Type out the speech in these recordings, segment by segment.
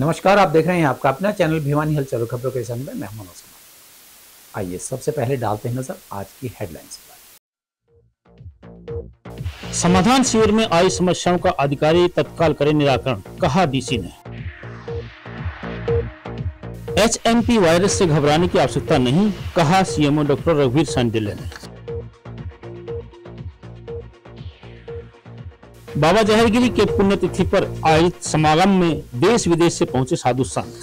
नमस्कार, आप देख रहे हैं आपका अपना चैनल भिवानी हलचल खबरों के संग में मैं मनोज कुमार। आइए सबसे पहले डालते हैं नजर आज की हेडलाइंस पर। समाधान शिविर में आई समस्याओं का अधिकारी तत्काल करें निराकरण, कहा डीसी ने। एचएमपी वायरस से घबराने की आवश्यकता नहीं, कहा सीएमओ डॉक्टर रघुवीर सांडिल्य ने। बाबा जहरगिरी के पुण्यतिथि पर आयोजित समागम में देश विदेश से पहुंचे साधु संत।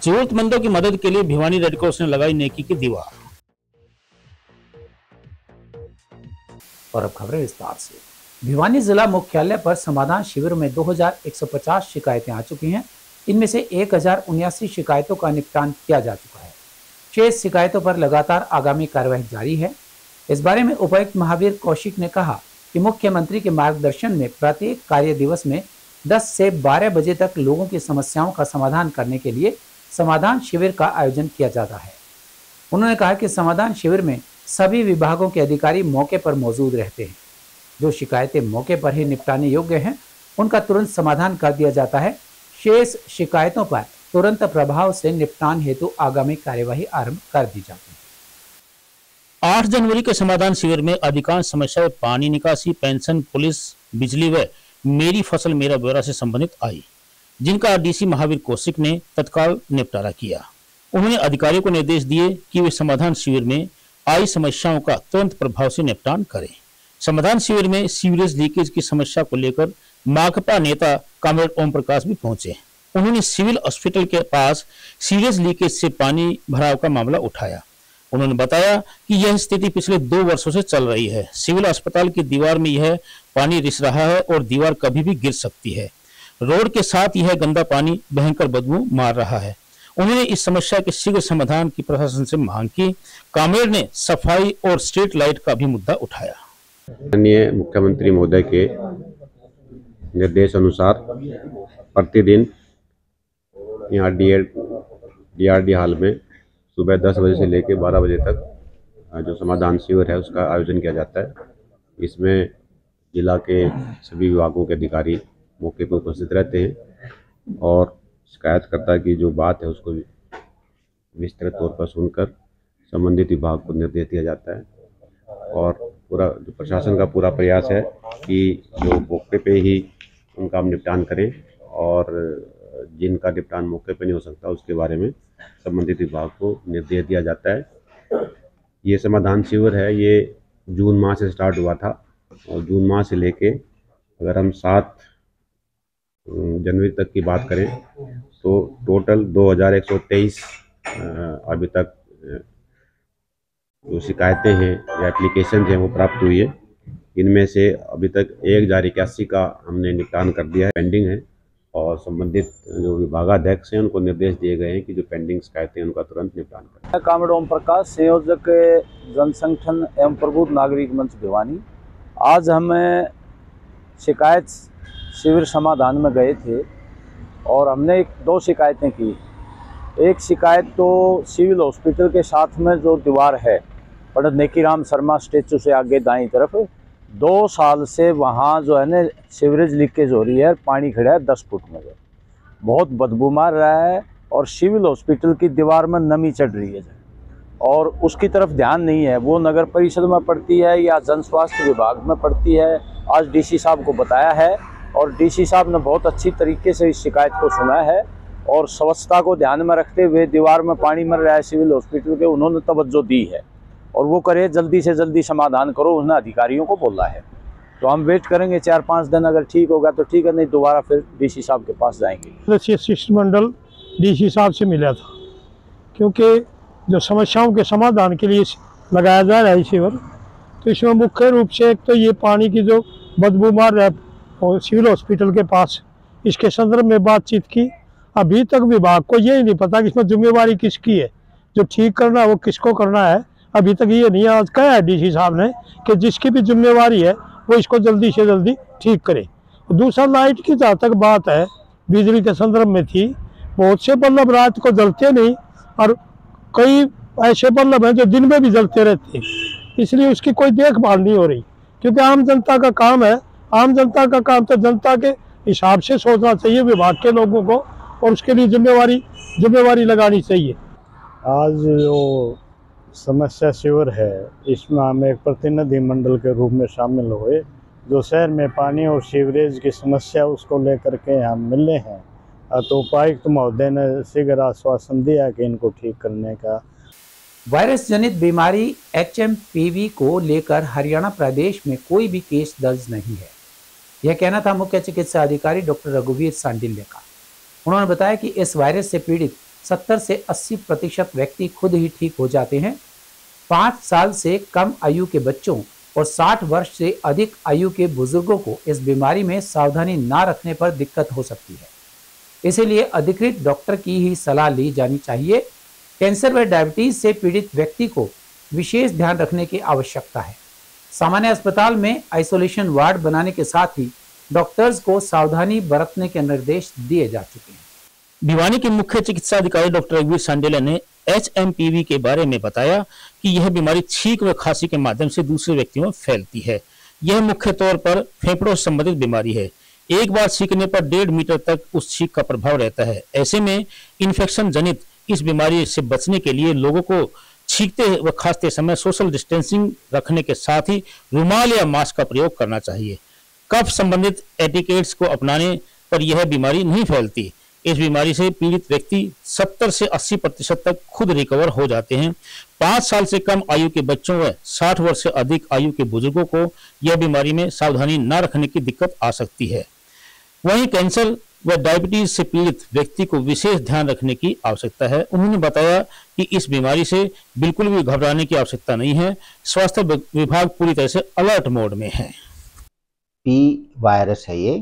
जरूरतमंदों की मदद के लिए भिवानी रेड क्रॉस ने लगाई नेकी की दीवार। और अब खबरें विस्तार से। भिवानी जिला मुख्यालय पर समाधान शिविर में 2150 शिकायतें आ चुकी हैं। इनमें से 1079 शिकायतों का निपटान किया जा चुका है। शेष शिकायतों पर लगातार आगामी कार्यवाही जारी है। इस बारे में उपायुक्त महावीर कौशिक ने कहा कि मुख्यमंत्री के मार्गदर्शन में प्रत्येक कार्य दिवस में 10 से 12 बजे तक लोगों की समस्याओं का समाधान करने के लिए समाधान शिविर का आयोजन किया जाता है। उन्होंने कहा कि समाधान शिविर में सभी विभागों के अधिकारी मौके पर मौजूद रहते हैं। जो शिकायतें मौके पर ही निपटाने योग्य हैं, उनका तुरंत समाधान कर दिया जाता है। शेष शिकायतों पर तुरंत प्रभाव से निपटान हेतु आगामी कार्यवाही आरंभ कर दी जाती है। 8 जनवरी के समाधान शिविर में अधिकांश समस्याएं पानी निकासी, पेंशन, पुलिस, बिजली व मेरी फसल मेरा ब्यौरा से संबंधित आई, जिनका डीसी महावीर कौशिक ने तत्काल निपटारा किया। उन्होंने अधिकारियों को निर्देश दिए कि वे समाधान शिविर में आई समस्याओं का तुरंत प्रभाव से निपटान करें। समाधान शिविर में सीवरेज लीकेज की समस्या को लेकर माकपा नेता कॉमरेड ओम प्रकाश भी पहुंचे। उन्होंने सिविल हॉस्पिटल के पास सीवरेज लीकेज से पानी भराव का मामला उठाया। उन्होंने बताया कि यह स्थिति पिछले 2 वर्षों से चल रही है। सिविल अस्पताल की दीवार में यह पानी रिस रहा है और दीवार कभी भी गिर सकती है। रोड के साथ यह गंदा पानी भयंकर बदबू मार रहा है। उन्होंने इस समस्या के शीघ्र समाधान की प्रशासन से मांग की। कामेर ने सफाई और स्ट्रीट लाइट का भी मुद्दा उठाया। माननीय मुख्यमंत्री महोदय के निर्देश अनुसार प्रतिदिन यहाँ डीआरडी हॉल में सुबह 10 बजे से लेकर 12 बजे तक जो समाधान शिविर है उसका आयोजन किया जाता है। इसमें जिला के सभी विभागों के अधिकारी मौके पर उपस्थित रहते हैं और शिकायतकर्ता की जो बात है उसको विस्तृत तौर पर सुनकर संबंधित विभाग को निर्देश दिया जाता है। और पूरा जो प्रशासन का पूरा प्रयास है कि जो मौके पे ही उनका हम निपटान करें और जिनका निपटान मौके पे नहीं हो सकता उसके बारे में संबंधित विभाग को निर्देश दिया जाता है। ये समाधान शिविर है, ये जून माह से स्टार्ट हुआ था और जून माह से लेके अगर हम 7 जनवरी तक की बात करें तो टोटल 2123 अभी तक जो शिकायतें हैं या एप्लीकेशन हैं वो प्राप्त हुई है। इनमें से अभी तक 1081 का हमने निपटान कर दिया है, पेंडिंग है। और संबंधित जो विभागाध्यक्ष हैं उनको निर्देश दिए गए हैं कि जो पेंडिंग शिकायतें हैं उनका तुरंत निपटान करें। कॉमरेड ओम प्रकाश, संयोजक जनसंगठन एवं प्रबुद्ध नागरिक मंच भिवानी। आज हम शिकायत शिविर समाधान में गए थे और हमने 2 शिकायतें की। एक शिकायत तो सिविल हॉस्पिटल के साथ में जो दीवार है पंडित नेकीराम शर्मा स्टेचू से आगे दाईं तरफ 2 साल से वहाँ जो है ना सीवरेज लीकेज हो रही है, पानी खड़ा है 10 फुट में, बहुत बदबू मार रहा है और सिविल हॉस्पिटल की दीवार में नमी चढ़ रही है और उसकी तरफ ध्यान नहीं है। वो नगर परिषद में पड़ती है या जन स्वास्थ्य विभाग में पड़ती है। आज डीसी साहब को बताया है और डीसी साहब ने बहुत अच्छी तरीके से इस शिकायत को सुना है और स्वच्छता को ध्यान में रखते हुए दीवार में पानी मर रहा है सिविल हॉस्पिटल के, उन्होंने तवज्जो दी है और वो करे जल्दी से जल्दी समाधान करो, उन्होंने अधिकारियों को बोला है। तो हम वेट करेंगे 4-5 दिन, अगर ठीक होगा तो ठीक है, नहीं दोबारा फिर डीसी साहब के पास जाएंगे। शिष्टमंडल डीसी साहब से मिला था क्योंकि जो समस्याओं के समाधान के लिए लगाया जा रहा है शिविर, तो इसमें मुख्य रूप से एक तो ये पानी की जो बदबू मार रहा है और सिविल हॉस्पिटल के पास, इसके संदर्भ में बातचीत की। अभी तक विभाग को यही नहीं पता कि इसमें जिम्मेवारी किसकी है, जो ठीक करना है वो किसको करना है, अभी तक ये नहीं। आज कहा है डीसी साहब ने कि जिसकी भी जिम्मेवारी है वो इसको जल्दी से जल्दी ठीक करे। दूसरा, लाइट की जहाँ तक बात है बिजली के संदर्भ में थी, बहुत से बल्ब रात को जलते नहीं और कई ऐसे बल्ब हैं जो दिन में भी जलते रहते हैं, इसलिए उसकी कोई देखभाल नहीं हो रही। क्योंकि आम जनता का काम है, आम जनता का काम तो जनता के हिसाब से सोचना चाहिए विभाग के लोगों को, और उसके लिए जिम्मेवारी लगानी चाहिए। आज जो समस्या सीवर है, इसमें हम एक प्रतिनिधि मंडल के रूप में शामिल हुए। जो शहर में पानी और सीवरेज की समस्या उसको लेकर के हम मिले हैं, तो उपायुक्त महोदय ने शीघ्र आश्वासन दिया कि इनको ठीक करने का। वायरस जनित बीमारी HMPV को लेकर हरियाणा प्रदेश में कोई भी केस दर्ज नहीं है, यह कहना था मुख्य चिकित्सा अधिकारी डॉक्टर रघुवीर सांडिल्य का। उन्होंने बताया कि इस वायरस से पीड़ित 70 से 80% व्यक्ति खुद ही ठीक हो जाते हैं। 5 साल से कम आयु के बच्चों और 60 वर्ष से अधिक आयु के बुजुर्गों को इस बीमारी में सावधानी ना रखने पर दिक्कत हो सकती है, इसीलिए अधिकृत डॉक्टर की ही सलाह ली जानी चाहिए। कैंसर व डायबिटीज से पीड़ित व्यक्ति को विशेष ध्यान रखने की आवश्यकता है। सामान्य अस्पताल में आइसोलेशन वार्ड बनाने के साथ ही डॉक्टर्स को सावधानी बरतने के निर्देश दिए जा चुके हैं। भिवानी के मुख्य चिकित्सा अधिकारी डॉक्टर रघुवीर सांडेला ने HMPV के बारे में बताया कि यह बीमारी छींक व खांसी के माध्यम से दूसरे व्यक्तियों में फैलती है। यह मुख्य तौर पर फेफड़ों से संबंधित बीमारी है। एक बार छींकने पर 1.5 मीटर तक उस छींक का प्रभाव रहता है। ऐसे में इन्फेक्शन जनित इस बीमारी से बचने के लिए लोगों को छींकते व खांसते समय सोशल डिस्टेंसिंग रखने के साथ ही रुमाल या मास्क का प्रयोग करना चाहिए। कफ संबंधित एटिकेट्स को अपनाने पर यह बीमारी नहीं फैलती। इस बीमारी से पीड़ित व्यक्ति 70 से 80% तक खुद रिकवर हो जाते हैं। 5 साल से कम आयु के बच्चों व 60 वर्ष से अधिक आयु के बुजुर्गों को यह बीमारी में सावधानी न रखने की दिक्कत आ सकती है। वहीं कैंसर व डायबिटीज से पीड़ित व्यक्ति को विशेष ध्यान रखने की आवश्यकता है। उन्होंने बताया कि इस बीमारी से बिल्कुल भी घबराने की आवश्यकता नहीं है। स्वास्थ्य विभाग पूरी तरह से अलर्ट मोड में है। P वायरस है ये,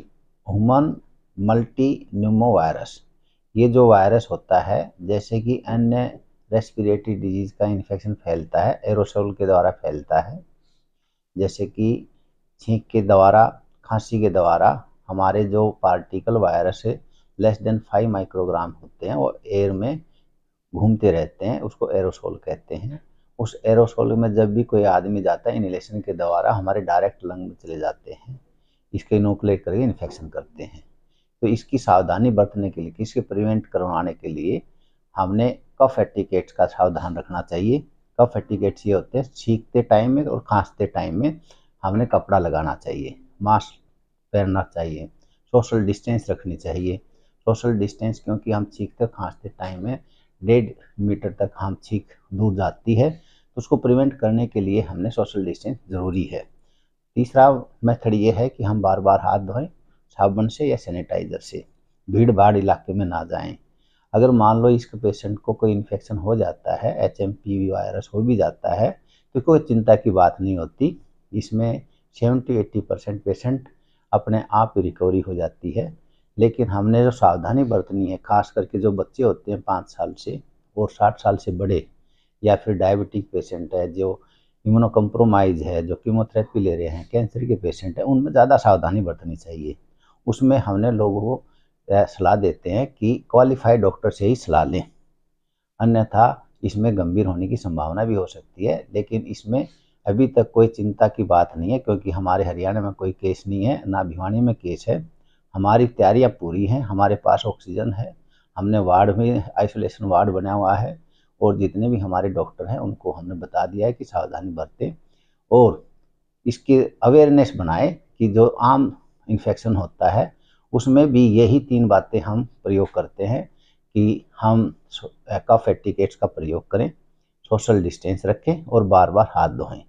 ह्यूमन मल्टी न्यूमो वायरस। ये जो वायरस होता है, जैसे कि अन्य रेस्पिरेटरी डिजीज का इन्फेक्शन फैलता है, एरोसोल के द्वारा फैलता है, जैसे कि छींक के द्वारा, खांसी के द्वारा। हमारे जो पार्टिकल वायरस है लेस देन 5 माइक्रोग्राम होते हैं, वो एयर में घूमते रहते हैं, उसको एरोसोल कहते हैं। उस एरोसोल में जब भी कोई आदमी जाता है, इनहेलेशन के द्वारा हमारे डायरेक्ट लंग में चले जाते हैं, इसके इनोकुलेट करके इन्फेक्शन करते हैं। तो इसकी सावधानी बरतने के लिए, इसके प्रिवेंट करवाने के लिए हमने कफ एटिकेट्स का सावधान रखना चाहिए। कफ एटिकेट्स ये होते हैं, छींकते टाइम में और खांसते टाइम में हमने कपड़ा लगाना चाहिए, मास्क पहनना चाहिए, सोशल डिस्टेंस रखनी चाहिए। सोशल डिस्टेंस क्योंकि हम छींकते खांसते टाइम में 1.5 मीटर तक हम छींक दूर जाती है, तो उसको प्रिवेंट करने के लिए हमने सोशल डिस्टेंस ज़रूरी है। तीसरा मेथड ये है कि हम बार बार हाथ धोएं साबुन से या सैनिटाइज़र से, भीड़ भाड़ इलाके में ना जाएं। अगर मान लो इसके पेशेंट को कोई इन्फेक्शन हो जाता है, HMPV वायरस हो भी जाता है, तो कोई चिंता की बात नहीं होती। इसमें 70-80% पेशेंट अपने आप ही रिकवरी हो जाती है। लेकिन हमने जो सावधानी बरतनी है, खास करके जो बच्चे होते हैं 5 साल से और 60 साल से बड़े, या फिर डायबिटिक पेशेंट है, जो इम्यूनो कम्प्रोमाइज़ है, जो कीमोथेरेपी ले रहे हैं, कैंसर के पेशेंट हैं, उनमें ज़्यादा सावधानी बरतनी चाहिए। उसमें हमने लोगों को सलाह देते हैं कि क्वालिफाइड डॉक्टर से ही सलाह लें, अन्यथा इसमें गंभीर होने की संभावना भी हो सकती है। लेकिन इसमें अभी तक कोई चिंता की बात नहीं है, क्योंकि हमारे हरियाणा में कोई केस नहीं है, ना भिवानी में केस है। हमारी तैयारियां पूरी हैं, हमारे पास ऑक्सीजन है, हमने वार्ड में आइसोलेशन वार्ड बना हुआ है, और जितने भी हमारे डॉक्टर हैं उनको हमने बता दिया है कि सावधानी बरतें और इसकी अवेयरनेस बनाएं कि जो आम इन्फेक्शन होता है उसमें भी यही 3 बातें हम प्रयोग करते हैं कि हम कफ एटिकेट्स का प्रयोग करें, सोशल डिस्टेंस रखें और बार बार हाथ धोएं।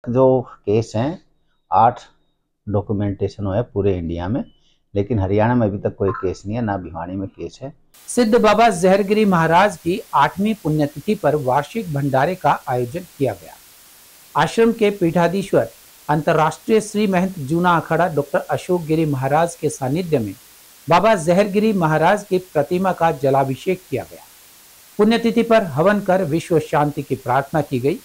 जो केस हैं 8 डॉक्यूमेंटेशन हुए पूरे इंडिया में, लेकिन हरियाणा में अभी तक कोई केस नहीं है, ना भिवानी में केस है। सिद्ध बाबा जहरगिरी महाराज की 8वीं पुण्यतिथि पर वार्षिक भंडारे का आयोजन किया गया। आश्रम के पीठाधीश्वर अंतर्राष्ट्रीय श्री महंत जूना अखाड़ा डॉक्टर अशोक गिरी महाराज के सानिध्य में बाबा जहरगिरी महाराज की प्रतिमा का जलाभिषेक किया गया। पुण्यतिथि पर हवन कर विश्व शांति की प्रार्थना की गई।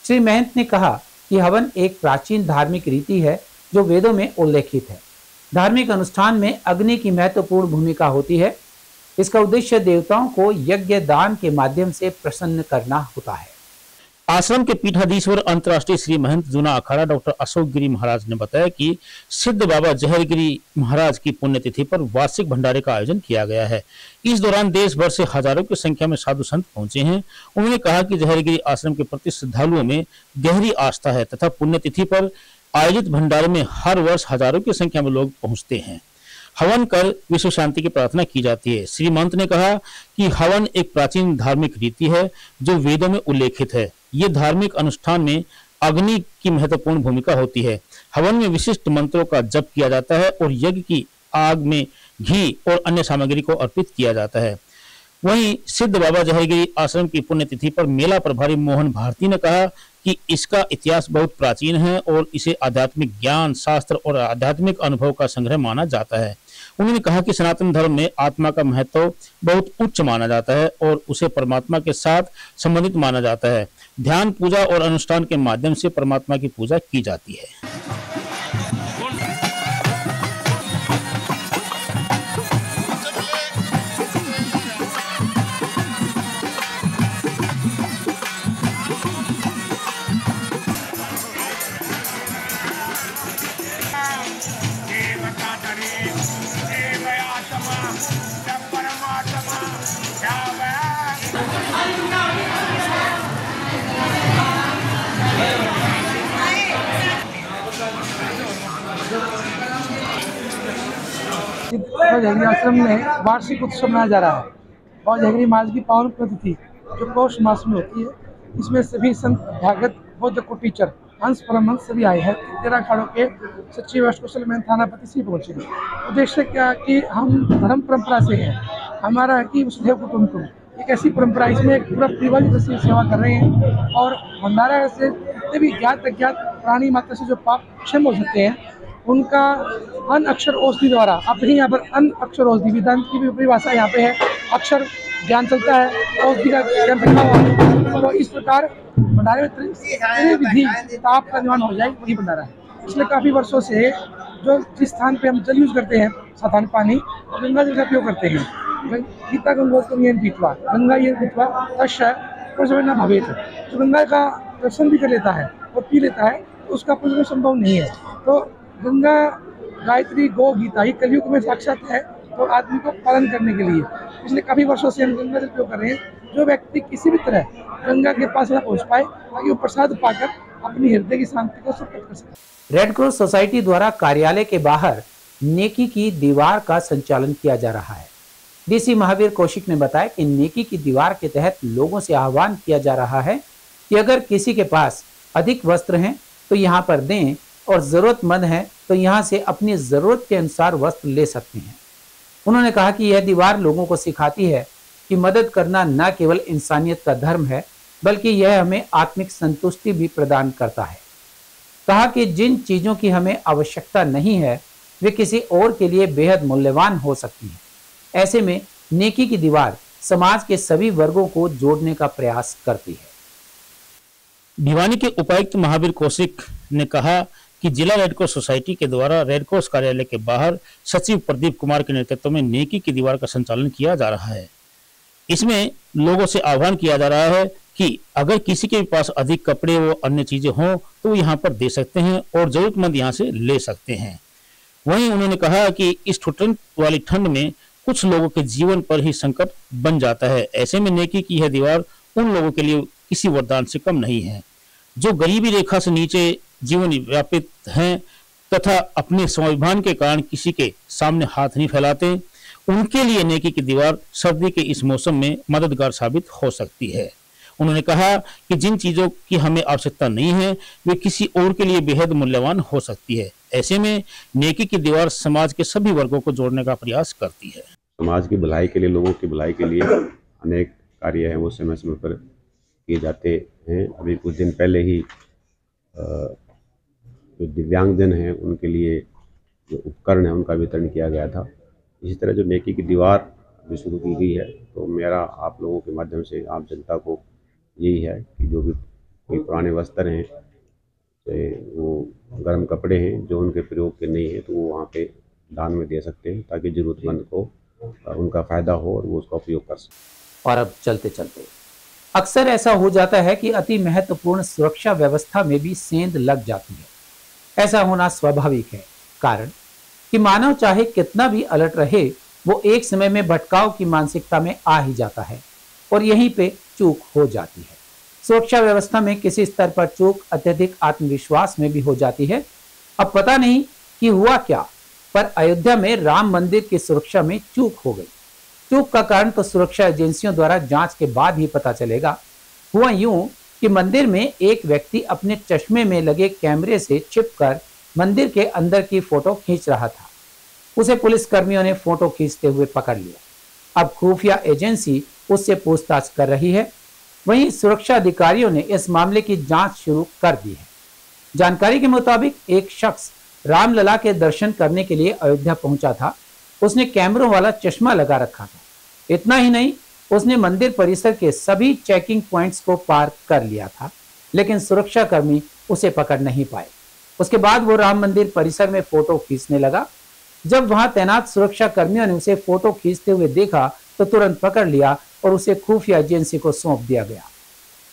श्री महंत ने कहा कि हवन एक प्राचीन धार्मिक रीति है जो वेदों में उल्लेखित है। धार्मिक अनुष्ठान में अग्नि की महत्वपूर्ण भूमिका होती है। इसका उद्देश्य देवताओं को यज्ञ दान के माध्यम से प्रसन्न करना होता है। आश्रम के पीठाधीश्वर अंतर्राष्ट्रीय श्री महंत जूना अखाड़ा डॉक्टर अशोक गिरी महाराज ने बताया कि सिद्ध बाबा जहरगिरी महाराज की पुण्यतिथि पर वार्षिक भंडारे का आयोजन किया गया है। इस दौरान देश भर से हजारों की संख्या में साधु संत पहुंचे हैं। उन्होंने कहा कि जहरगिरी आश्रम के प्रति श्रद्धालुओं में गहरी आस्था है तथा पुण्यतिथि पर आयोजित भंडारे में हर वर्ष हजारों की संख्या में लोग पहुंचते हैं। हवन कर विश्व शांति की प्रार्थना की जाती है। श्री महंत ने कहा कि हवन एक प्राचीन धार्मिक रीति है जो वेदों में उल्लेखित है। ये धार्मिक अनुष्ठान में अग्नि की महत्वपूर्ण भूमिका होती है। हवन में विशिष्ट मंत्रों का जप किया जाता है और यज्ञ की आग में घी और अन्य सामग्री को अर्पित किया जाता है। वहीं सिद्ध बाबा जहरगिरी आश्रम की पुण्यतिथि पर मेला प्रभारी मोहन भारती ने कहा कि इसका इतिहास बहुत प्राचीन है और इसे आध्यात्मिक ज्ञान, शास्त्र और आध्यात्मिक अनुभव का संग्रह माना जाता है। उन्होंने कहा कि सनातन धर्म में आत्मा का महत्व बहुत उच्च माना जाता है और उसे परमात्मा के साथ संबंधित माना जाता है। ध्यान, पूजा और अनुष्ठान के माध्यम से परमात्मा की पूजा की जाती है। जहरगिरी आश्रम में वार्षिक उत्सव मनाया जा रहा है और जहरगिरी महाराज की पावन पुण्यतिथि जो पौष मास में होती है, इसमें सभी संत, अभ्यागत, बौद्ध को टीचर, हंस परमहंस सभी आए हैं। 13 अखाड़ों के सचिव अष्टकुशल में थानापति सभी पहुँचे हैं। उद्देश्य क्या कि हम धर्म परंपरा से हैं, हमारा है कि वसुधैव कुटुंबकम, एक ऐसी परंपरा, इसमें एक पूरा परिवार जैसी सेवा कर रहे हैं और भंडारा से जितने भी ज्ञात अज्ञात प्राणी मात्र से जो पाप क्षम हो सकते हैं उनका अन अक्षर औषधि द्वारा, अब यहाँ पर अन अक्षर औषधि वेदांत की भी परिभाषा यहाँ पे है, अक्षर ज्ञान चलता है, औषधि का ज्ञान रखा हुआ है। तो इस प्रकार भंडारे में विधि ताप का निर्माण हो जाए, वही भंडारा है। पिछले काफ़ी वर्षों से जो जिस स्थान पे हम जल यूज करते हैं, साधारण पानी, गंगा जल का उपयोग करते हैं। गीता गंगोत्तम येन पीत्वा, गंगा येन पीत्वा तस्य प्रज्वलन भवेत्। जो गंगा का दर्शन भी कर लेता है और पी लेता है तो उसका प्रज्वलन संभव नहीं है। तो गंगा, गायत्री, गौ, गीता ये कलयुग में साक्षात है, तो आदमी को पालन करने के लिए पिछले काफ़ी वर्षों से हम गंगा जल उपयोग कर रहे हैं। जो व्यक्ति किसी भी तरह गंगा के पास ना पहुँच पाए ताकि वो प्रसाद पाकर अपनी हृदय की शांति को सुप्रकट कर सके। रेड क्रॉस सोसाइटी द्वारा कार्यालय के बाहर नेकी की दीवार का संचालन किया जा रहा है। डीसी महावीर कौशिक ने बताया कि नेकी की दीवार के तहत लोगों से आह्वान किया जा रहा है कि अगर किसी के पास अधिक वस्त्र हैं तो यहाँ पर दें और ज़रूरतमंद है तो यहाँ से अपनी ज़रूरत के अनुसार वस्त्र ले सकते हैं। उन्होंने कहा कि यह दीवार लोगों को सिखाती है कि मदद करना न केवल इंसानियत का धर्म है बल्कि यह हमें आत्मिक संतुष्टि भी प्रदान करता है। कहा कि जिन चीज़ों की हमें आवश्यकता नहीं है वे किसी और के लिए बेहद मूल्यवान हो सकती हैं। ऐसे में नेकी की दीवार समाज के सभी वर्गों को जोड़ने का प्रयास करती है। भिवानी के उपायुक्त महावीर कौशिक ने कहा कि जिला रेड क्रॉस सोसाइटी के द्वारा रेड क्रॉस कार्यालय के बाहर सचिव प्रदीप कुमार के नेतृत्व में नेकी की दीवार का संचालन किया जा रहा है। इसमें लोगों से आह्वान किया जा रहा है कि अगर किसी के पास अधिक कपड़े व अन्य चीजें हों तो वो यहाँ पर दे सकते हैं और जरूरतमंद यहाँ से ले सकते हैं। वहीं उन्होंने कहा कि इस ठुठन वाली ठंड में कुछ लोगों के जीवन पर ही संकट बन जाता है। ऐसे में नेकी की यह दीवार उन लोगों के लिए किसी वरदान से कम नहीं है जो गरीबी रेखा से नीचे जीवन व्यापित हैं तथा अपने स्वाभिमान के कारण किसी के सामने हाथ नहीं फैलाते। उनके लिए नेकी की दीवार सर्दी के इस मौसम में मददगार साबित हो सकती है। उन्होंने कहा कि जिन चीजों की हमें आवश्यकता नहीं है वे किसी और के लिए बेहद मूल्यवान हो सकती है। ऐसे में नेकी की दीवार समाज के सभी वर्गों को जोड़ने का प्रयास करती है। समाज की भलाई के लिए, लोगों की भलाई के लिए अनेक कार्य हैं वो समय समय पर किए जाते हैं। अभी कुछ दिन पहले ही जो दिव्यांगजन हैं उनके लिए जो उपकरण है उनका वितरण किया गया था। इसी तरह जो नेकी की दीवार अभी शुरू की गई है, तो मेरा आप लोगों के माध्यम से आम जनता को यही है कि जो भी कोई पुराने वस्त्र हैं, चाहे वो गर्म कपड़े हैं जो उनके प्रयोग के नहीं है, तो वो वहाँ पे दान में दे सकते हैं ताकि ज़रूरतमंद को उनका फ़ायदा हो और वो उसका उपयोग कर सकें। और अब चलते चलते अक्सर ऐसा हो जाता है कि अति महत्वपूर्ण सुरक्षा व्यवस्था में भी सेंध लग जाती है। ऐसा होना स्वाभाविक है, कारण कि मानव चाहे कितना भी अलर्ट रहे, वो एक समय में भटकाव की मानसिकता में आ ही जाता है और यहीं पे चूक हो जाती है। सुरक्षा व्यवस्था में किसी स्तर पर चूक अत्यधिक आत्मविश्वास में भी हो जाती है। अब पता नहीं कि हुआ क्या, पर अयोध्या में राम मंदिर की सुरक्षा में चूक हो गई। चूक का कारण तो सुरक्षा एजेंसियों द्वारा जांच के बाद ही पता चलेगा। हुआ यूं कि मंदिर में एक व्यक्ति अपने चश्मे में लगे कैमरे से छिपकर मंदिर के अंदर की फोटो खींच रहा था। उसे पुलिस कर्मियों ने फोटो खींचते हुए पकड़ लिया। अब खुफिया एजेंसी उससे पूछताछ कर रही है। वहीं सुरक्षा अधिकारियों ने इस मामले की जांच शुरू कर दी है। जानकारी के मुताबिक एक शख्स रामलला के दर्शन करने के लिए अयोध्या पहुंचा था। उसने कैमरों वाला चश्मा लगा रखा था। इतना ही नहीं, उसने मंदिर परिसर के सभी चेकिंग पॉइंट्स को पार कर लिया था, लेकिन सुरक्षा कर्मी उसे पकड़ नहीं पाए। उसके बाद वो राम मंदिर परिसर में फोटो खींचने लगा। जब वहां तैनात सुरक्षा कर्मियों ने उसे फोटो खींचते हुए देखा तो तुरंत पकड़ लिया और उसे खुफिया एजेंसी को सौंप दिया गया।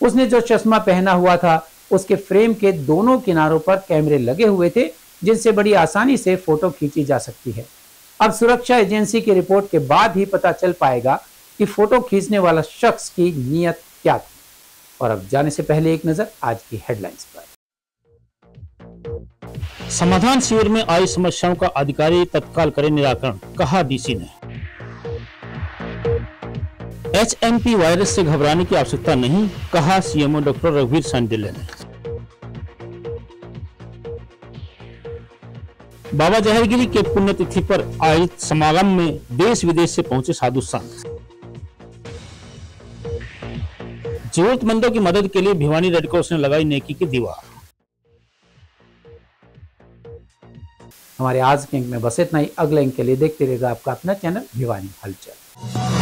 उसने जो चश्मा पहना हुआ था, उसके फ्रेम के दोनों किनारों पर कैमरे लगे हुए थे, जिनसे बड़ी आसानी से फोटो खींची जा सकती है। अब सुरक्षा एजेंसी की रिपोर्ट के बाद ही पता चल पाएगा कि फोटो खींचने वाला शख्स की नीयत क्या थी। और अब जाने से पहले एक नजर आज की हेडलाइंस पर। समाधान शिविर में आई समस्याओं का अधिकारी तत्काल करें निराकरण, कहा डीसी ने। HMP वायरस से घबराने की आवश्यकता नहीं, कहा सीएमओ डॉक्टर रघुवीर सांडिल्य ने। बाबा जहरगिरी के पुण्यतिथि पर आयोजित समागम में देश विदेश से पहुंचे साधु संत। जरूरतमंदों की मदद के लिए भिवानी रेड क्रॉस ने लगाई नेकी की दीवार। हमारे आज के अंक में बस इतना ही। अगले अंक के लिए देखते रहिएगा आपका अपना चैनल भिवानी हलचल।